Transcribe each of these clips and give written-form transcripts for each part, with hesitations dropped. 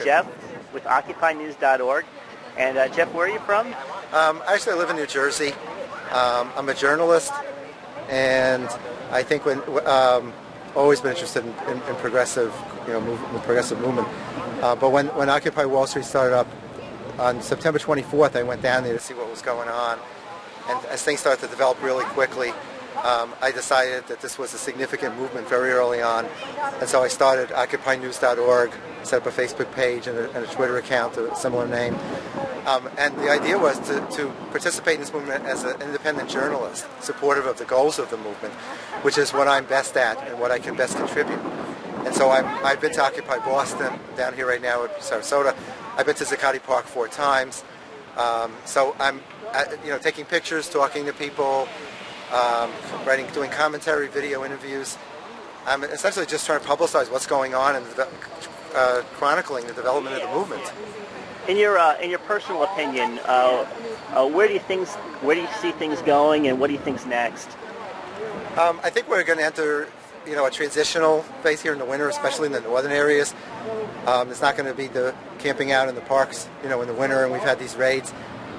Jeff with OccupyNews.org. And Jeff, where are you from? Actually, I live in New Jersey. I'm a journalist, and I think always been interested in progressive, progressive movement. But when Occupy Wall Street started up on September 24th, I went down there to see what was going on. And as things started to develop really quickly, I decided that this was a significant movement very early on. And so I started OccupyNews.org, set up a Facebook page and a Twitter account, a similar name. And the idea was to participate in this movement as an independent journalist, supportive of the goals of the movement, which is what I'm best at and what I can best contribute. And so I've been to Occupy Boston, down here right now at Sarasota. I've been to Zuccotti Park 4 times. So I'm taking pictures, talking to people, doing commentary, video interviews. I'm essentially just trying to publicize what's going on and chronicling the development of the movement. In your personal opinion, where do you see things going, and what do you think's next? I think we're going to enter, a transitional phase here in the winter, especially in the northern areas. It's not going to be the camping out in the parks, in the winter, and we've had these raids.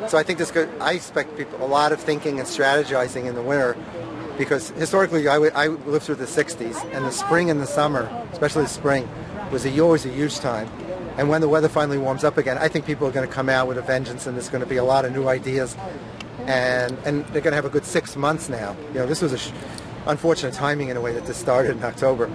So I think I expect a lot of thinking and strategizing in the winter, because historically I lived through the 60s, and the spring and the summer, especially the spring, was always a huge time. And when the weather finally warms up again, I think people are going to come out with a vengeance, and there's going to be a lot of new ideas, and they're going to have a good 6 months now. This was unfortunate timing in a way that this started in October.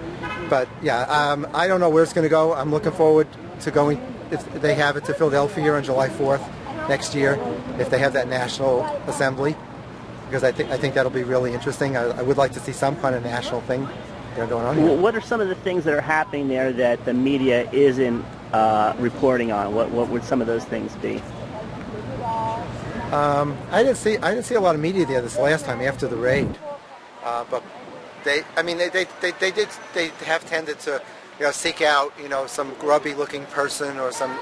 But yeah, I don't know where it's going to go. I'm looking forward to going, if they have it, to Philadelphia on July 4th next year, if they have that national assembly, because I think that'll be really interesting. I would like to see some kind of national thing going on here. What are some of the things that are happening there that the media isn't reporting on? What would some of those things be? I didn't see a lot of media there this last time after the raid, but they have tended to seek out some grubby looking person or some,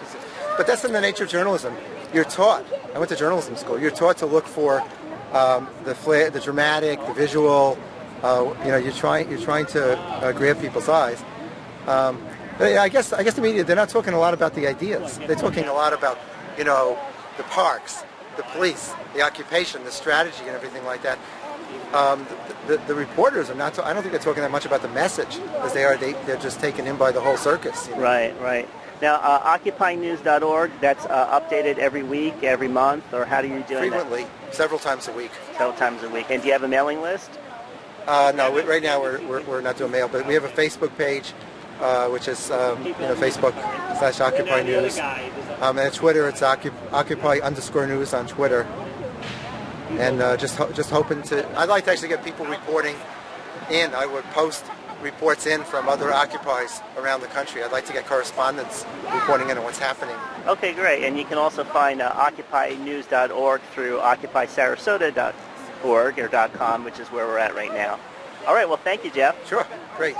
but that's in the nature of journalism. You're taught. I went to journalism school. You're taught to look for the flair, the dramatic, the visual. You're trying to grab people's eyes. But I guess the media, they're not talking a lot about the ideas. They're talking a lot about the parks, the police, the occupation, the strategy, and everything like that. The reporters are not. I don't think they're talking that much about the message, as they're just taken in by the whole circus. Right. Now, OccupyNews.org, that's updated every week, every month, or how do you do it? Frequently, several times a week. Several times a week. And do you have a mailing list? No, right now we're not doing mail, but we have a Facebook page, which is Facebook/Occupy News. And at Twitter, it's Occupy_News on Twitter. And just hoping to. I'd like to actually get people reporting in. I would post reports in from other occupies around the country. I'd like to get correspondents reporting in on what's happening. Okay, great. And you can also find OccupyNews.org through OccupySarasota.org or .com, which is where we're at right now. All right, well, thank you, Jeff. Sure, great.